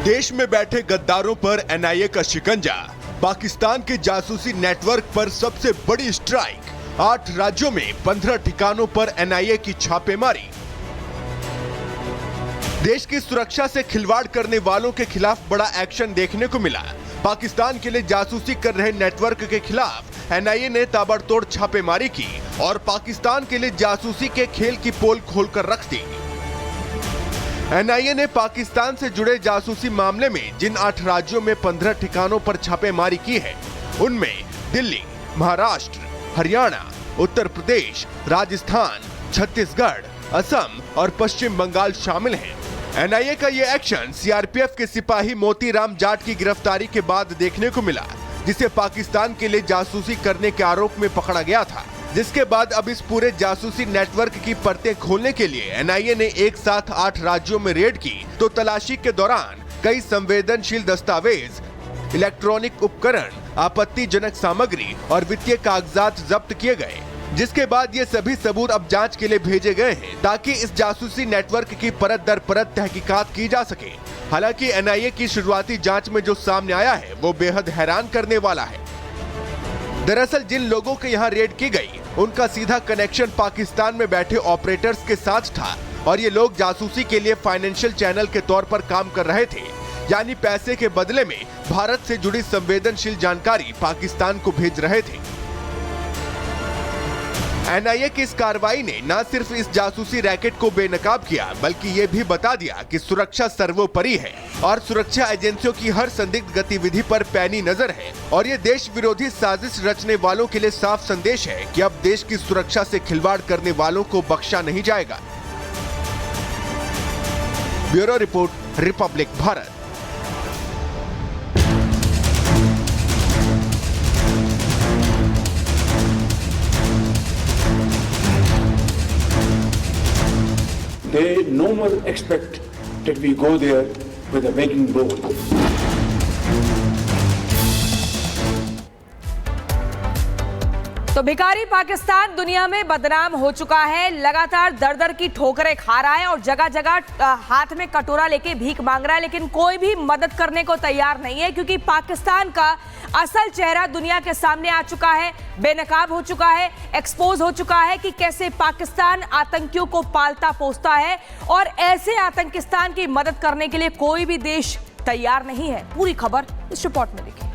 देश में बैठे गद्दारों पर एनआईए का शिकंजा। पाकिस्तान के जासूसी नेटवर्क पर सबसे बड़ी स्ट्राइक। 8 राज्यों में 15 ठिकानों पर एनआईए की छापेमारी। देश की सुरक्षा से खिलवाड़ करने वालों के खिलाफ बड़ा एक्शन देखने को मिला। पाकिस्तान के लिए जासूसी कर रहे नेटवर्क के खिलाफ एनआईए ने ताबड़तोड़ छापेमारी की और पाकिस्तान के लिए जासूसी के खेल की पोल खोलकर रख दी। एनआईए ने पाकिस्तान से जुड़े जासूसी मामले में जिन 8 राज्यों में 15 ठिकानों पर छापेमारी की है, उनमें दिल्ली, महाराष्ट्र, हरियाणा, उत्तर प्रदेश, राजस्थान, छत्तीसगढ़, असम और पश्चिम बंगाल शामिल हैं। एनआईए का ये एक्शन सीआरपीएफ के सिपाही मोतीराम जाट की गिरफ्तारी के बाद देखने को मिला, जिसे पाकिस्तान के लिए जासूसी करने के आरोप में पकड़ा गया था। जिसके बाद अब इस पूरे जासूसी नेटवर्क की परतें खोलने के लिए एनआईए ने एक साथ 8 राज्यों में रेड की, तो तलाशी के दौरान कई संवेदनशील दस्तावेज, इलेक्ट्रॉनिक उपकरण, आपत्तिजनक सामग्री और वित्तीय कागजात जब्त किए गए। जिसके बाद ये सभी सबूत अब जांच के लिए भेजे गए हैं, ताकि इस जासूसी नेटवर्क की परत दर परत तहकीकात की जा सके। हालांकि एनआईए की शुरुआती जांच में जो सामने आया है, वो बेहद हैरान करने वाला है। दरअसल जिन लोगों के यहाँ रेड की गई, उनका सीधा कनेक्शन पाकिस्तान में बैठे ऑपरेटर्स के साथ था और ये लोग जासूसी के लिए फाइनेंशियल चैनल के तौर पर काम कर रहे थे, यानी पैसे के बदले में भारत से जुड़ी संवेदनशील जानकारी पाकिस्तान को भेज रहे थे। एनआईए की इस कार्रवाई ने न सिर्फ इस जासूसी रैकेट को बेनकाब किया, बल्कि ये भी बता दिया कि सुरक्षा सर्वोपरि है और सुरक्षा एजेंसियों की हर संदिग्ध गतिविधि पर पैनी नजर है। और ये देश विरोधी साजिश रचने वालों के लिए साफ संदेश है कि अब देश की सुरक्षा से खिलवाड़ करने वालों को बख्शा नहीं जाएगा। Bureau report, Republic Bharat. They no more expect that we go there with a begging bowl. तो भिखारी पाकिस्तान दुनिया में बदनाम हो चुका है। लगातार दर दर की ठोकरें खा रहा है और जगह जगह हाथ में कटोरा लेके भीख मांग रहा है, लेकिन कोई भी मदद करने को तैयार नहीं है, क्योंकि पाकिस्तान का असल चेहरा दुनिया के सामने आ चुका है, बेनकाब हो चुका है, एक्सपोज हो चुका है कि कैसे पाकिस्तान आतंकियों को पालता पोसता है और ऐसे आतंकिस्तान की मदद करने के लिए कोई भी देश तैयार नहीं है। पूरी खबर इस रिपोर्ट में देखिए।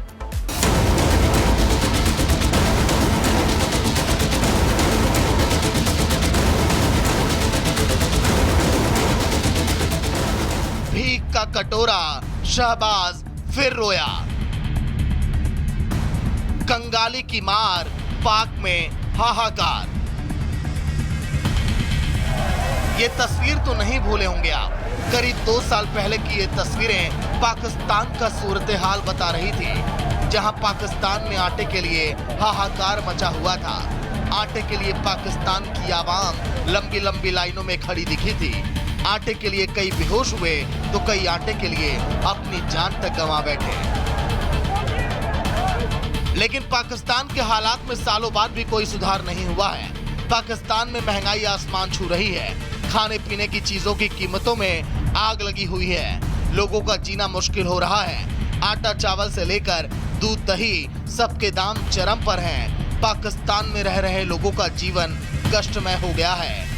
भीख का कटोरा, शहबाज फिर रोया। कंगाली की मार, पाक में हाहाकार। ये तस्वीर तो नहीं भूले होंगे आप। करीब 2 साल पहले की ये तस्वीरें पाकिस्तान का सूरत हाल बता रही थी, जहां पाकिस्तान में आटे के लिए हाहाकार मचा हुआ था। आटे के लिए पाकिस्तान की आवाम लंबी लंबी लाइनों में खड़ी दिखी थी। आटे के लिए कई बेहोश हुए तो कई आटे के लिए अपनी जान तक गंवा बैठे। लेकिन पाकिस्तान के हालात में सालों बाद भी कोई सुधार नहीं हुआ है। पाकिस्तान में महंगाई आसमान छू रही है। खाने पीने की चीजों की कीमतों में आग लगी हुई है। लोगों का जीना मुश्किल हो रहा है। आटा चावल से लेकर दूध दही सबके दाम चरम पर हैं। पाकिस्तान में रह रहे लोगों का जीवन कष्टमय हो गया है।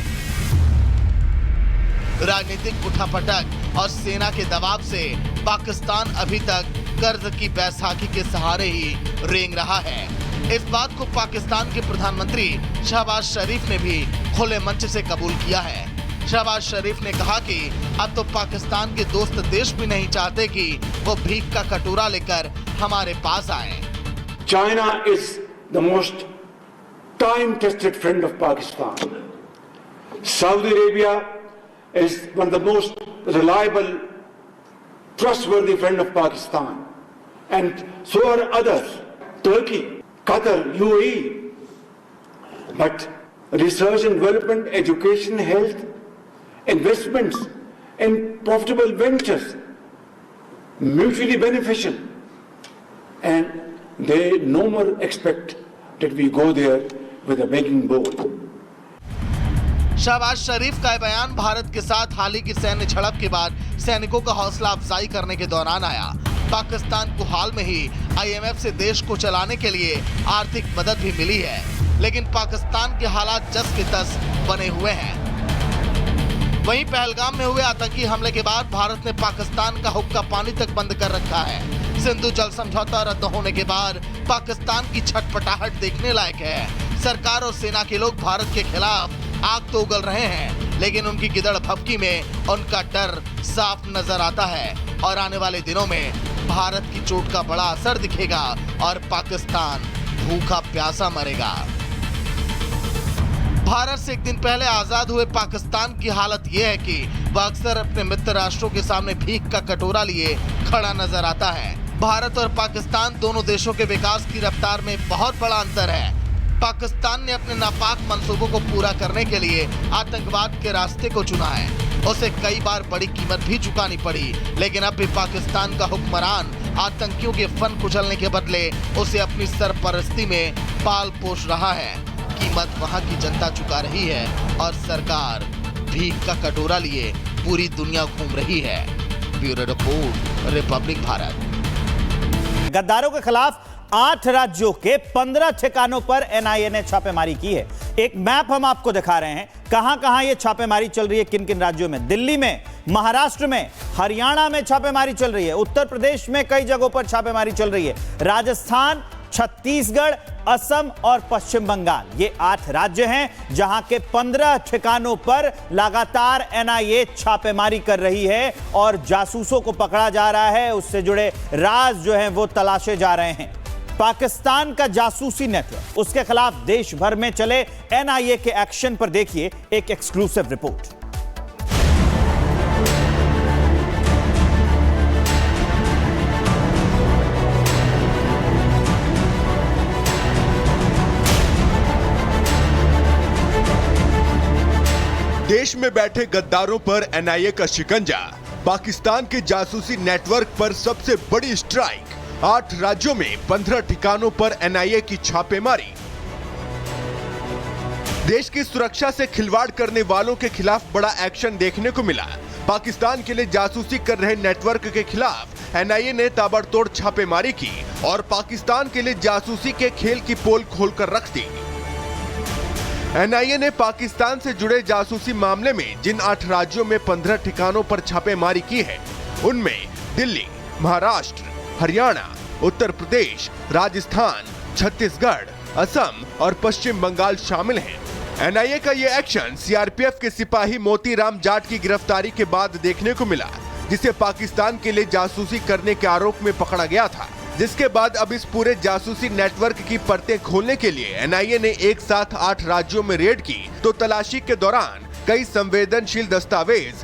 राजनीतिक उठापटक और सेना के दबाव से पाकिस्तान अभी तक कर्ज की बैसाखी के सहारे ही रेंग रहा है। इस बात को पाकिस्तान के प्रधानमंत्री शहबाज शरीफ ने भी खुले मंच से कबूल किया है। शहबाज शरीफ ने कहा कि अब तो पाकिस्तान के दोस्त देश भी नहीं चाहते कि वो भीख का कटोरा लेकर हमारे पास आए। China is the most time-tested friend of Pakistan. Saudi Arabia is one of the most reliable, trustworthy friend of Pakistan, and so are others. Turkey, Qatar, UAE. But research and development, education, health, investments in profitable ventures, mutually beneficial, and they no more expect that we go there with a begging bowl. Shahbaz शरीफ का यह बयान भारत के साथ हाल ही की सैन्य झड़प के बाद सैनिकों का हौसला अफजाई करने के दौरान आया। पाकिस्तान को हाल में ही IMF से देश को चलाने के लिए आर्थिक मदद भी मिली है, लेकिन पाकिस्तान के हालात जस के तस बने हुए हैं। वहीं पहलगाम में हुए आतंकी हमले के बाद भारत ने पाकिस्तान का हुक्का पानी तक बंद कर रखा है। सिंधु जल समझौता रद्द होने के बाद पाकिस्तान की छटपटाहट देखने लायक है। सरकार और सेना के लोग भारत के खिलाफ आग तो उगल रहे हैं, लेकिन उनकी गिदड़ भभकी में उनका डर साफ नजर आता है और आने वाले दिनों में भारत की चोट का बड़ा असर दिखेगा और पाकिस्तान भूखा प्यासा मरेगा। भारत से एक दिन पहले आजाद हुए पाकिस्तान की हालत यह है कि वह अक्सर अपने मित्र राष्ट्रों के सामने भीख का कटोरा लिए खड़ा नजर आता है। भारत और पाकिस्तान दोनों देशों के विकास की रफ्तार में बहुत बड़ा अंतर है। पाकिस्तान ने अपने नापाक मंसूबों को पूरा करने के लिए आतंकवाद के रास्ते को चुना है। उसे कई बार बड़ी कीमत भी चुकानी पड़ी, लेकिन अब भी पाकिस्तान का हुक्मरान आतंकियों के फन कुचलने के बदले उसे अपनी सरपरस्ती में पाल पोष रहा है। कीमत वहां की जनता चुका रही है और सरकार भीख का कटोरा लिए पूरी दुनिया घूम रही है। Bureau report, Republic Bharat. गद्दारों के खिलाफ 8 राज्यों के 15 ठिकानों पर NIA ने छापेमारी की है। एक मैप हम आपको दिखा रहे हैं, कहां-कहां ये छापेमारी चल रही है, किन-किन राज्यों में। दिल्ली में, महाराष्ट्र में, हरियाणा में छापेमारी चल रही है, उत्तर प्रदेश में कई जगहों पर छापेमारी चल रही है, राजस्थान, छत्तीसगढ़, असम और पश्चिम बंगाल, ये 8 राज्य हैं जहां के 15 ठिकानों पर लगातार NIA छापेमारी कर रही है और जासूसों को पकड़ा जा रहा है, उससे जुड़े राज जो हैं वो तलाशे जा रहे हैं। पाकिस्तान का जासूसी नेटवर्क, उसके खिलाफ देश भर में चले NIA के एक्शन पर देखिए एक एक्सक्लूसिव रिपोर्ट। देश में बैठे गद्दारों पर NIA का शिकंजा, पाकिस्तान के जासूसी नेटवर्क पर सबसे बड़ी स्ट्राइक, 8 राज्यों में 15 ठिकानों पर NIA की छापेमारी। देश की सुरक्षा से खिलवाड़ करने वालों के खिलाफ बड़ा एक्शन देखने को मिला। पाकिस्तान के लिए जासूसी कर रहे नेटवर्क के खिलाफ NIA ने ताबड़तोड़ छापेमारी की और पाकिस्तान के लिए जासूसी के खेल की पोल खोलकर रख दी। NIA ने पाकिस्तान से जुड़े जासूसी मामले में जिन 8 राज्यों में 15 ठिकानों पर छापेमारी की है, उनमें दिल्ली, महाराष्ट्र, हरियाणा, उत्तर प्रदेश, राजस्थान, छत्तीसगढ़, असम और पश्चिम बंगाल शामिल हैं। NIA का ये एक्शन CRPF के सिपाही मोतीराम जाट की गिरफ्तारी के बाद देखने को मिला, जिसे पाकिस्तान के लिए जासूसी करने के आरोप में पकड़ा गया था। जिसके बाद अब इस पूरे जासूसी नेटवर्क की परतें खोलने के लिए NIA ने एक साथ 8 राज्यों में रेड की, तो तलाशी के दौरान कई संवेदनशील दस्तावेज,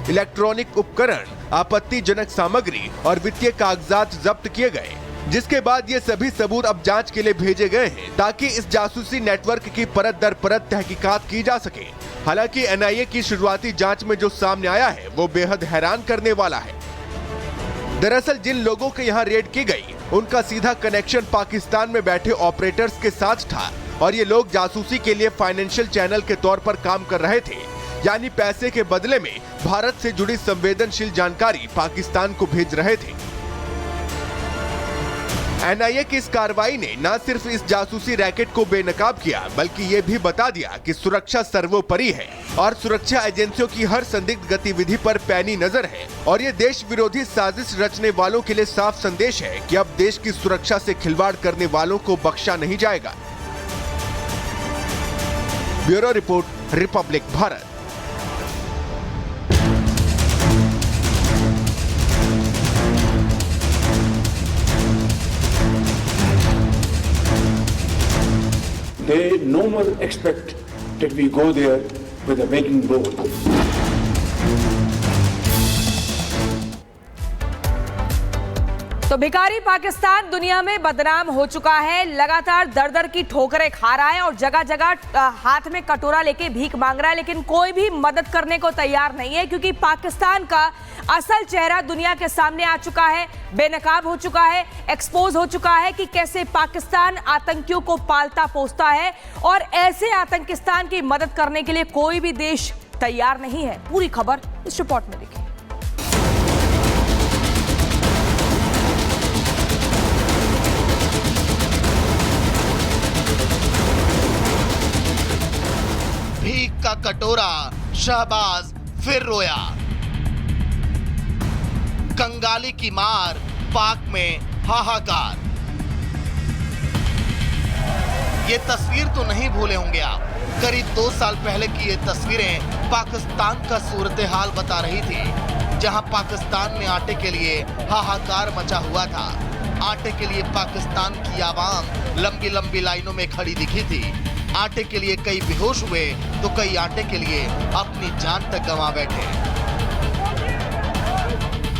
इलेक्ट्रॉनिक उपकरण, आपत्तिजनक सामग्री और वित्तीय कागजात जब्त किए गए। जिसके बाद ये सभी सबूत अब जांच के लिए भेजे गए हैं, ताकि इस जासूसी नेटवर्क की परत दर परत तहकीकात की जा सके। हालांकि NIA की शुरुआती जांच में जो सामने आया है वो बेहद हैरान करने वाला है। दरअसल जिन लोगों के यहाँ रेड की गई, उनका सीधा कनेक्शन पाकिस्तान में बैठे ऑपरेटर्स के साथ था और ये लोग जासूसी के लिए फाइनेंशियल चैनल के तौर पर काम कर रहे थे, यानी पैसे के बदले में भारत से जुड़ी संवेदनशील जानकारी पाकिस्तान को भेज रहे थे। NIA की इस कार्रवाई ने न सिर्फ इस जासूसी रैकेट को बेनकाब किया, बल्कि ये भी बता दिया कि सुरक्षा सर्वोपरि है और सुरक्षा एजेंसियों की हर संदिग्ध गतिविधि पर पैनी नजर है। और ये देश विरोधी साजिश रचने वालों के लिए साफ संदेश है कि अब देश की सुरक्षा से खिलवाड़ करने वालों को बख्शा नहीं जाएगा। Bureau report, Republic Bharat. They no more expect that we go there with a begging bowl. तो भिखारी पाकिस्तान दुनिया में बदनाम हो चुका है। लगातार दर दर की ठोकरें खा रहा है और जगह जगह हाथ में कटोरा लेके भीख मांग रहा है, लेकिन कोई भी मदद करने को तैयार नहीं है, क्योंकि पाकिस्तान का असल चेहरा दुनिया के सामने आ चुका है, बेनकाब हो चुका है, एक्सपोज हो चुका है कि कैसे पाकिस्तान आतंकियों को पालता पोसता है और ऐसे आतंकिस्तान की मदद करने के लिए कोई भी देश तैयार नहीं है। पूरी खबर इस रिपोर्ट में देखिए। भीख का कटोरा, शहबाज फिर रोया। कंगाली की मार, पाक में हाहाकार। ये तस्वीर तो नहीं भूले होंगे आप। करीब 2 साल पहले की ये तस्वीरें पाकिस्तान का सूरत हाल बता रही थी, जहां पाकिस्तान में आटे के लिए हाहाकार मचा हुआ था। आटे के लिए पाकिस्तान की आवाम लंबी लंबी लाइनों में खड़ी दिखी थी। आटे के लिए कई बेहोश हुए तो कई आटे के लिए अपनी जान तक गंवा बैठे।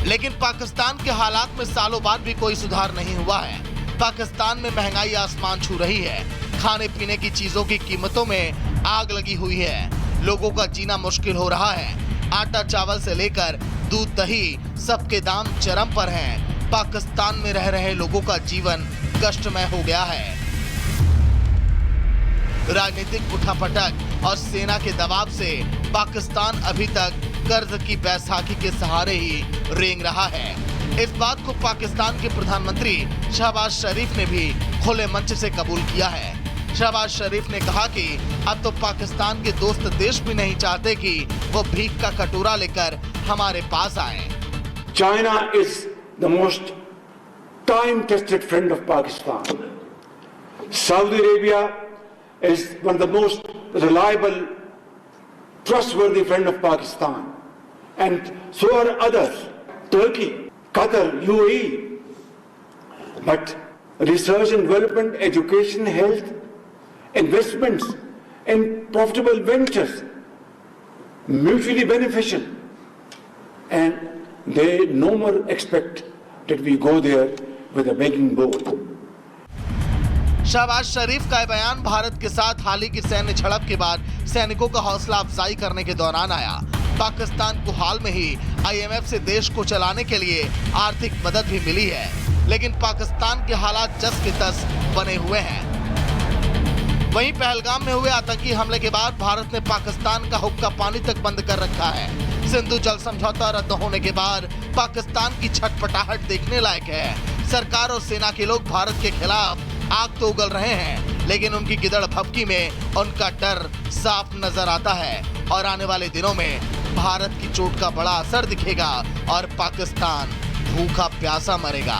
लेकिन पाकिस्तान के हालात में सालों बाद भी कोई सुधार नहीं हुआ है। पाकिस्तान में महंगाई आसमान छू रही है। खाने पीने की चीजों की कीमतों में आग लगी हुई है। लोगों का जीना मुश्किल हो रहा है। आटा चावल से लेकर दूध दही सबके दाम चरम पर हैं। पाकिस्तान में रह रहे लोगों का जीवन कष्टमय हो गया है। राजनीतिक उठापटक और सेना के दबाव से पाकिस्तान अभी तक कर्ज की बैसाखी के सहारे ही रेंग रहा है। इस बात को पाकिस्तान के प्रधानमंत्री शहबाज शरीफ ने भी खुले मंच से कबूल किया है। शहबाज शरीफ ने कहा कि अब तो पाकिस्तान के दोस्त देश भी नहीं चाहते कि वो भीख का कटोरा लेकर हमारे पास आए। China is the most time-tested friend of Pakistan. Saudi Arabia is one of the most reliable, trustworthy friend of Pakistan, and so are others. Turkey, Qatar, UAE. But research and development, education, health, investments, and profitable ventures, mutually beneficial, and they no more expect that we go there with a begging bowl. Shahbaz शरीफ का यह बयान भारत के साथ हाल ही की सैन्य झड़प के बाद सैनिकों का हौसला अफजाई करने के दौरान आया। पाकिस्तान को हाल में ही IMF से देश को चलाने के लिए आर्थिक मदद भी मिली है, लेकिन पाकिस्तान के हालात जस के तस बने हुए हैं। वहीं पहलगाम में हुए आतंकी हमले के बाद भारत ने पाकिस्तान का हुक्का पानी तक बंद कर रखा है। सिंधु जल समझौता रद्द होने के बाद पाकिस्तान की छटपटाहट देखने लायक है। सरकार और सेना के लोग भारत के खिलाफ आग तो उगल रहे हैं, लेकिन उनकी गिदड़ भभकी में उनका डर साफ नजर आता है और आने वाले दिनों में भारत की चोट का बड़ा असर दिखेगा और पाकिस्तान भूखा प्यासा मरेगा।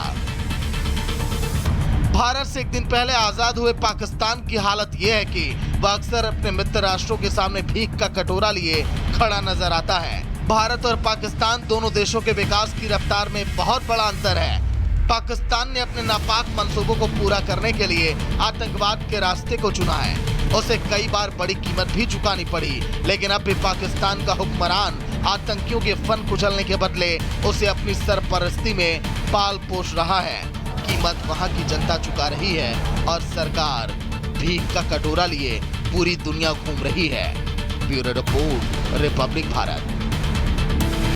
भारत से एक दिन पहले आजाद हुए पाकिस्तान की हालत यह है कि वह अक्सर अपने मित्र राष्ट्रों के सामने भीख का कटोरा लिए खड़ा नजर आता है। भारत और पाकिस्तान दोनों देशों के विकास की रफ्तार में बहुत बड़ा अंतर है। पाकिस्तान ने अपने नापाक मंसूबों को पूरा करने के लिए आतंकवाद के रास्ते को चुना है। उसे कई बार बड़ी कीमत भी चुकानी पड़ी, लेकिन अब भी पाकिस्तान का हुक्मरान आतंकियों के फन कुचलने के बदले उसे अपनी सरपरस्ती में पाल पोष रहा है। कीमत वहां की जनता चुका रही है और सरकार भीख का कटोरा लिए पूरी दुनिया घूम रही है। Bureau report, Republic Bharat.